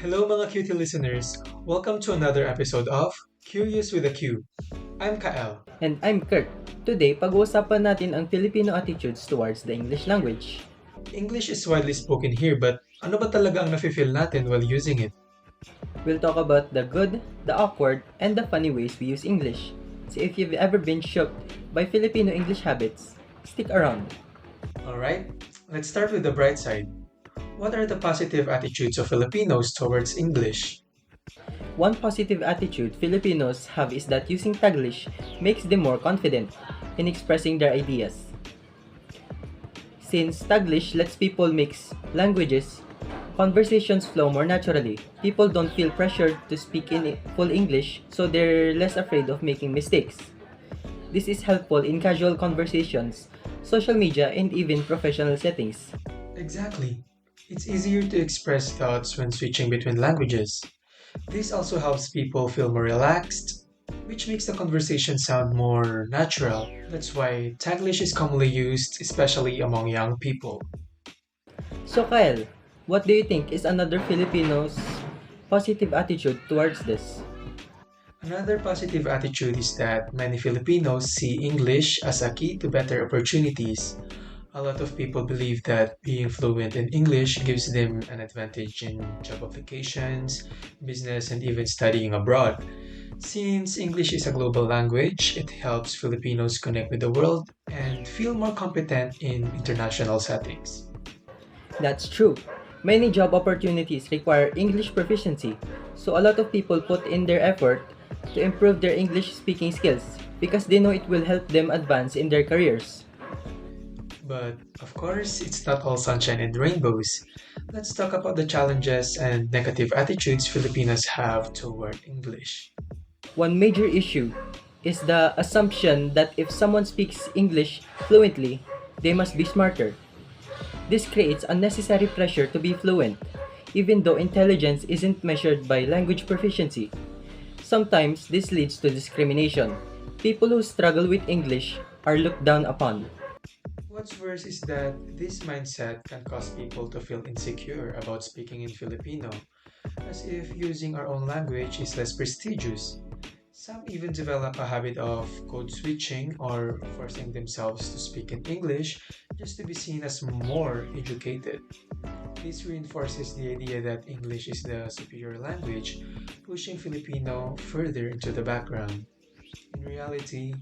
Hello mga cutie listeners! Welcome to another episode of Qrious with a Q. I'm Kael. And I'm Kurt. Today, pag-uusapan natin ang Filipino attitudes towards the English language. English is widely spoken here but ano ba talaga ang nafe-feel natin while using it? We'll talk about the good, the awkward, and the funny ways we use English. So if you've ever been shocked by Filipino English habits, stick around. Alright, let's start with the bright side. What are the positive attitudes of Filipinos towards English? One positive attitude Filipinos have is that using Taglish makes them more confident in expressing their ideas. Since Taglish lets people mix languages, conversations flow more naturally. People don't feel pressured to speak in full English, so they're less afraid of making mistakes. This is helpful in casual conversations, social media, and even professional settings. Exactly. It's easier to express thoughts when switching between languages. This also helps people feel more relaxed, which makes the conversation sound more natural. That's why Taglish is commonly used, especially among young people. So Kyle, what do you think is another Filipino's positive attitude towards this? Another positive attitude is that many Filipinos see English as a key to better opportunities. A lot of people believe that being fluent in English gives them an advantage in job applications, business, and even studying abroad. Since English is a global language, it helps Filipinos connect with the world and feel more competent in international settings. That's true. Many job opportunities require English proficiency, so a lot of people put in their effort to improve their English speaking skills because they know it will help them advance in their careers. But of course, it's not all sunshine and rainbows. Let's talk about the challenges and negative attitudes Filipinos have toward English. One major issue is the assumption that if someone speaks English fluently, they must be smarter. This creates unnecessary pressure to be fluent, even though intelligence isn't measured by language proficiency. Sometimes this leads to discrimination. People who struggle with English are looked down upon. What's worse is that this mindset can cause people to feel insecure about speaking in Filipino, as if using our own language is less prestigious. Some even develop a habit of code switching or forcing themselves to speak in English just to be seen as more educated. This reinforces the idea that English is the superior language, pushing Filipino further into the background. In reality,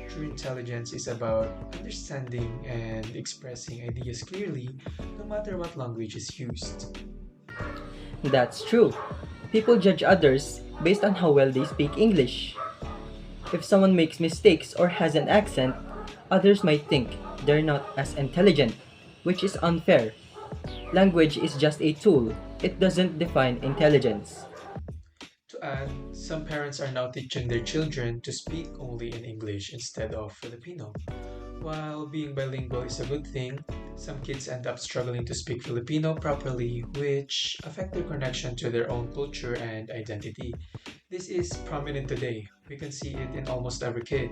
true intelligence is about understanding and expressing ideas clearly, no matter what language is used. That's true. People judge others based on how well they speak English. If someone makes mistakes or has an accent, others might think they're not as intelligent, which is unfair. Language is just a tool, it doesn't define intelligence. To add, some parents are now teaching their children to speak only in English instead of Filipino. While being bilingual is a good thing, some kids end up struggling to speak Filipino properly, which affect their connection to their own culture and identity. This is prominent today. We can see it in almost every kid,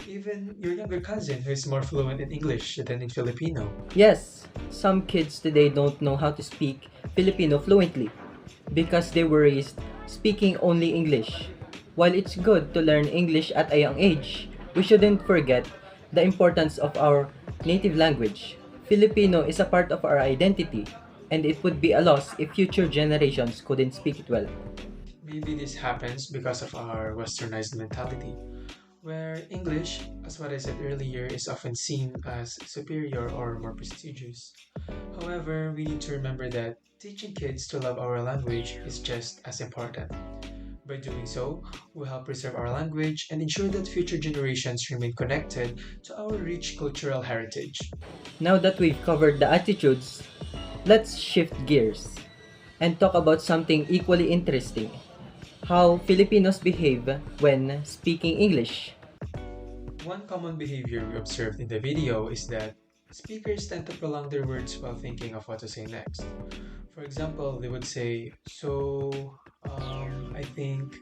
even your younger cousin who is more fluent in English than in Filipino. Yes, some kids today don't know how to speak Filipino fluently because they were raised speaking only English. While it's good to learn English at a young age, we shouldn't forget the importance of our native language. Filipino is a part of our identity, and it would be a loss if future generations couldn't speak it well. Maybe this happens because of our westernized mentality, where English, as what I said earlier, is often seen as superior or more prestigious. However, we need to remember that teaching kids to love our language is just as important. By doing so, we help preserve our language and ensure that future generations remain connected to our rich cultural heritage. Now that we've covered the attitudes, let's shift gears and talk about something equally interesting: how Filipinos behave when speaking English. One common behavior we observed in the video is that speakers tend to prolong their words while thinking of what to say next. For example, they would say, I think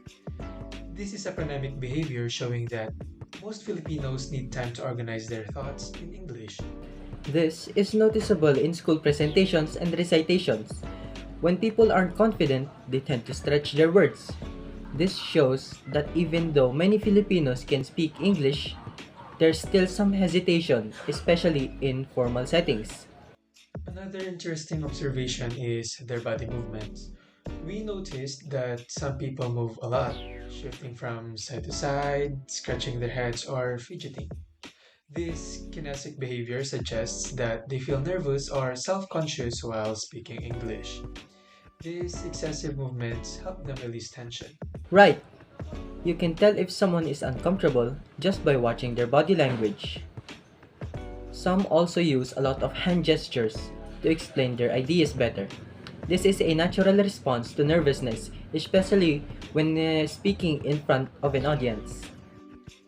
this is a phonemic behavior showing that most Filipinos need time to organize their thoughts in English. This is noticeable in school presentations and recitations, When people aren't confident, they tend to stretch their words. This shows that even though many Filipinos can speak English, there's still some hesitation, especially in formal settings. Another interesting observation is their body movements. We noticed that some people move a lot, shifting from side to side, scratching their heads, or fidgeting. This kinetic behavior suggests that they feel nervous or self conscious while speaking English. These excessive movements help them release tension. Right, you can tell if someone is uncomfortable just by watching their body language. Some also use a lot of hand gestures to explain their ideas better. This is a natural response to nervousness, especially when speaking in front of an audience.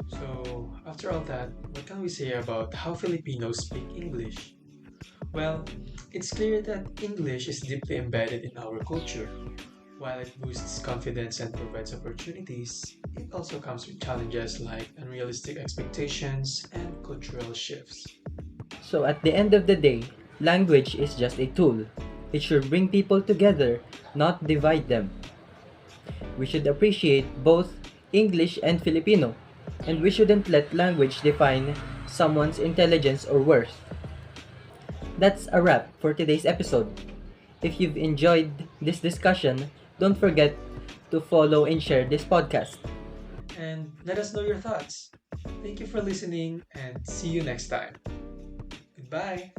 So, after all that, what can we say about how Filipinos speak English? Well, it's clear that English is deeply embedded in our culture. While it boosts confidence and provides opportunities, it also comes with challenges like unrealistic expectations and cultural shifts. So at the end of the day, language is just a tool. It should bring people together, not divide them. We should appreciate both English and Filipino, and we shouldn't let language define someone's intelligence or worth. That's a wrap for today's episode. If you've enjoyed this discussion, don't forget to follow and share this podcast. And let us know your thoughts. Thank you for listening and see you next time. Goodbye.